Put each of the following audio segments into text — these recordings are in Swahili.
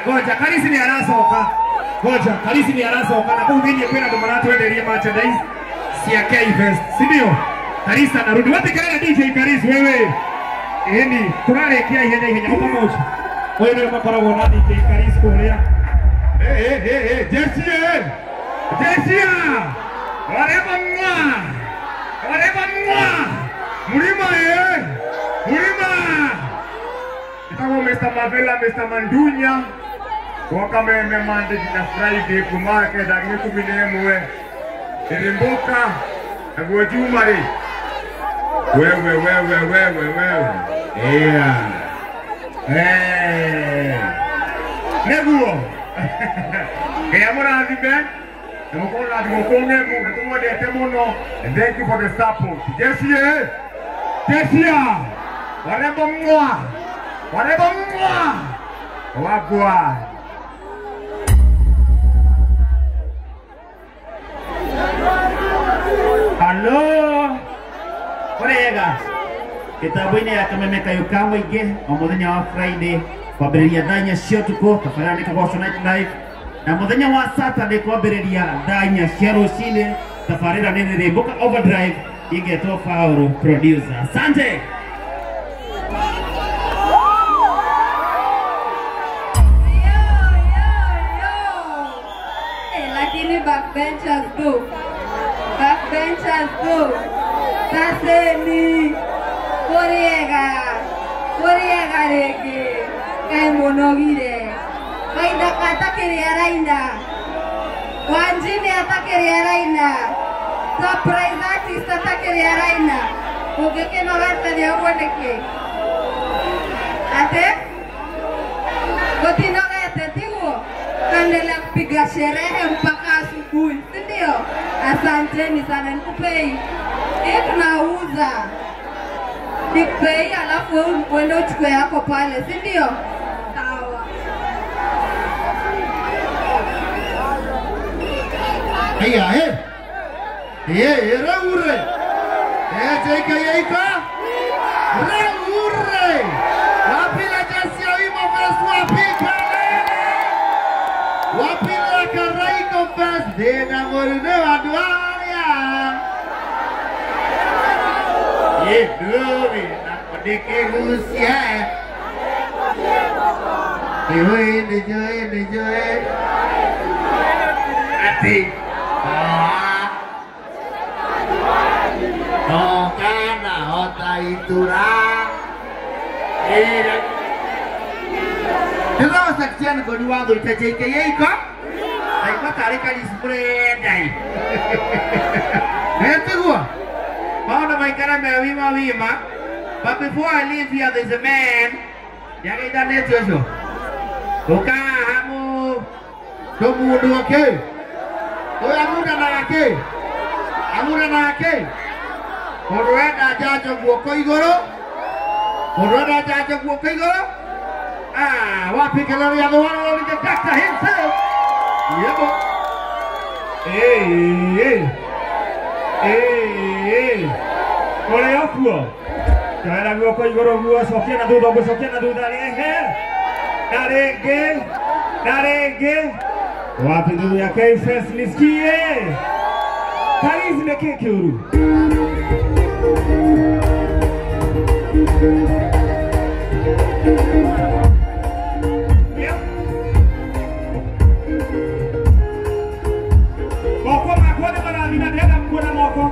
Goja, Karisi ni arasoka. Goja, Karisi ni arasoka. Na kumbini kwenda kumana tuendelee merchandise. Sia K-Fest. Sindio? Karisi anarudi. Wapi kelele DJ Karisi wewe? Eni, tunaelekea ihenya pamoja. Wewe ndio makoragwo na DJ Karisi kulia. Jessia. Wareba mwa. Mulima. Itakuwa Mr. Mavela, Mr. Mandunya. Wakame memande jina Friday kumake dakika 11 ilimbuka na Jumari. Wewe. Neguo. Kaya mwana zibe. Namukola dimokonge mu tumode temono. And thank you for the support. Jessia. Wareba mwa. Wagwa. Hello. Korega. Kitabu ini akamemeka yukamwe ige omuthenya wa Friday kwambiriria thanya cio tuko tafarani kwa Night Live na muthenya wa Saturday kwambiriria thanya cia rucine tafarira nene rimbuka overdrive igeto Fauro producer. Asante. Backbenchers go. Taseni. Koriega rege. Kai monogire. Kaida katakiria raina. Wanjini atakiria raina. Surprise artist atakiria raina. Ugeke no wete ni uoneke. Ate? Gotino wete tiguo. Kandelea kupiga sherehe mpaka asubuhi, ndio? Asanteni sana, nikupei. Tunauza. Nikupei alafu wewe uende uchukue yako pale, ndio? Sawa. Haya, raure. Jeka yeika. Raure. Wapila Jessia wimo wapi? Wapila Karai confess dena morne wadwaya. Dove na kodike husia. Joe. Ati. Kana hota itura. Kita seksian kedua tu cecik iko. Iko tarik kali spreadai. Itu gua. Mau nama ikan wima. But before I leave here, there's a man. Yang kita lihat tu. Buka kamu dua ke? Kamu dah nak ke? Korang aja coba koi goro. Wapi kalau yang orang the doctor himself. Yeah, boy. Hey. Oleh aku. Jangan gua koi goro gua sokian adu dari Darege. Wapi dulu ya K-Fest niskie. Karis mekeke uru. Moko makone mana lina dia mkona moko.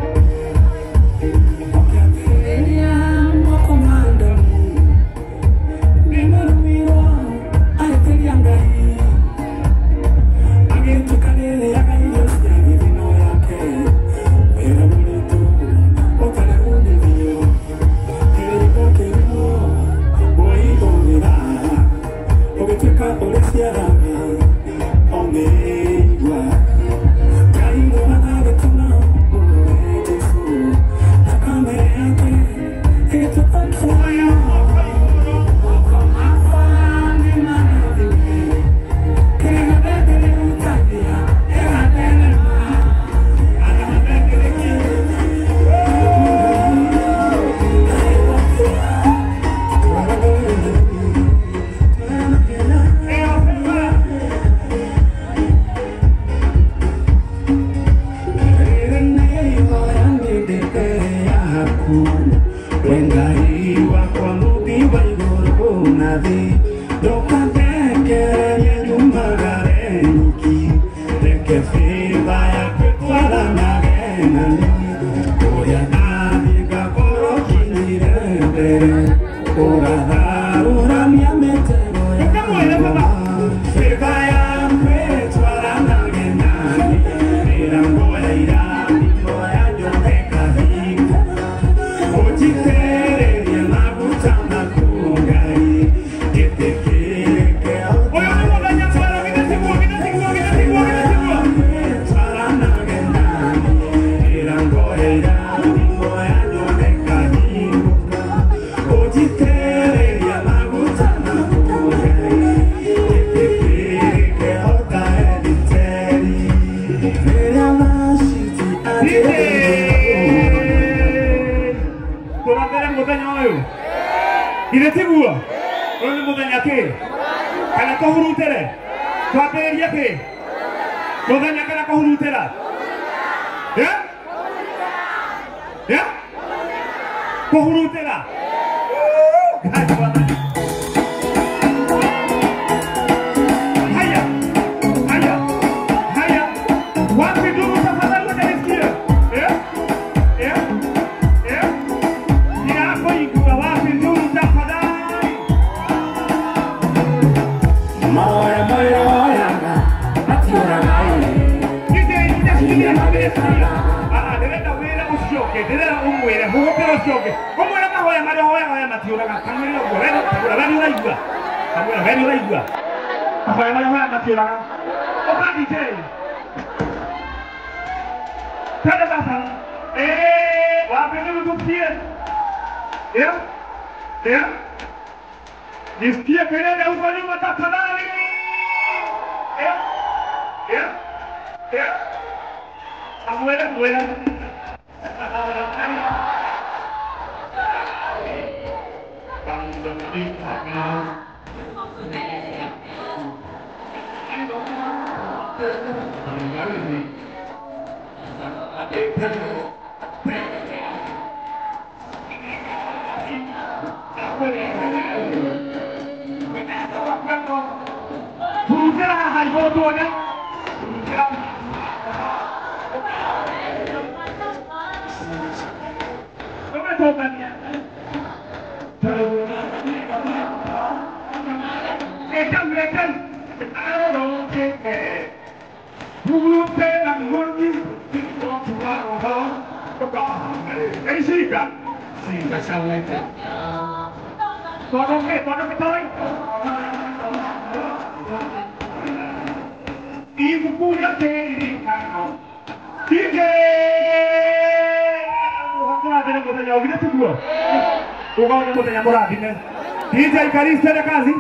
DJ Karista da kazi.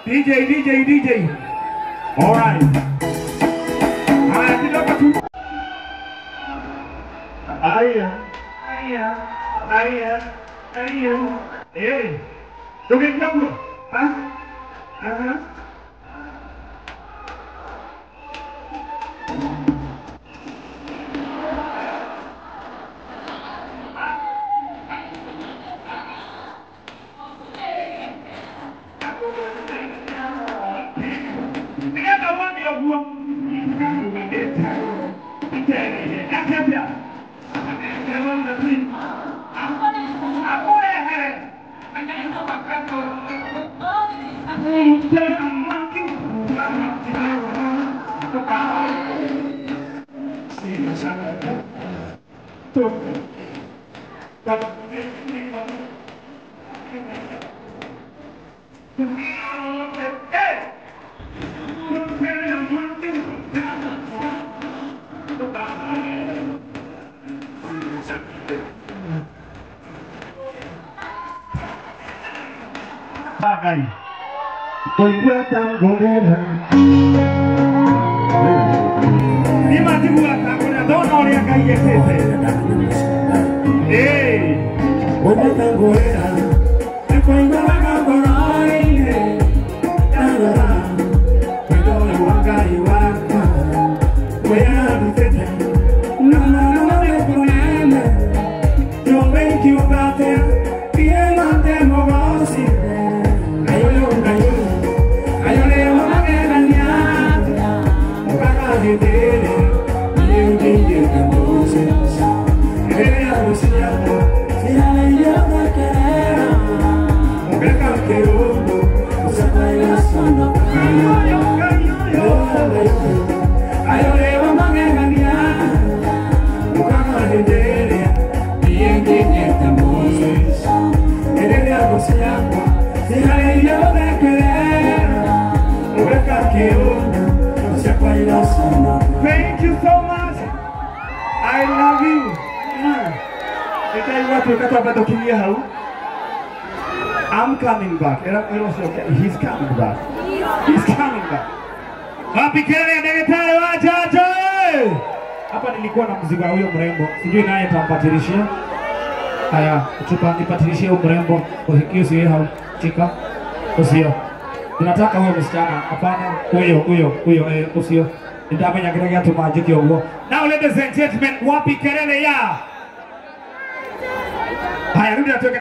DJ. All right. Haya kidogo tu. Aya. Joget jambo. You Thank you so much. I love you. I'm coming back. He's coming back. He's coming back. Wapi kelele daktari wachache? Hapa nilikuwa na mzigo wa huyo mrembo. Sijui naye tampatirishia. Haya, chupa nipatirishie huyo mrembo. Kwa hiyo hao chika. Usio. Tunataka huyo msichana. Hapana, huyo usio. Nitafanya kile kitu majiki huo. Now ladies and gentlemen, wapi kelele ya? Haya, rudi atoke.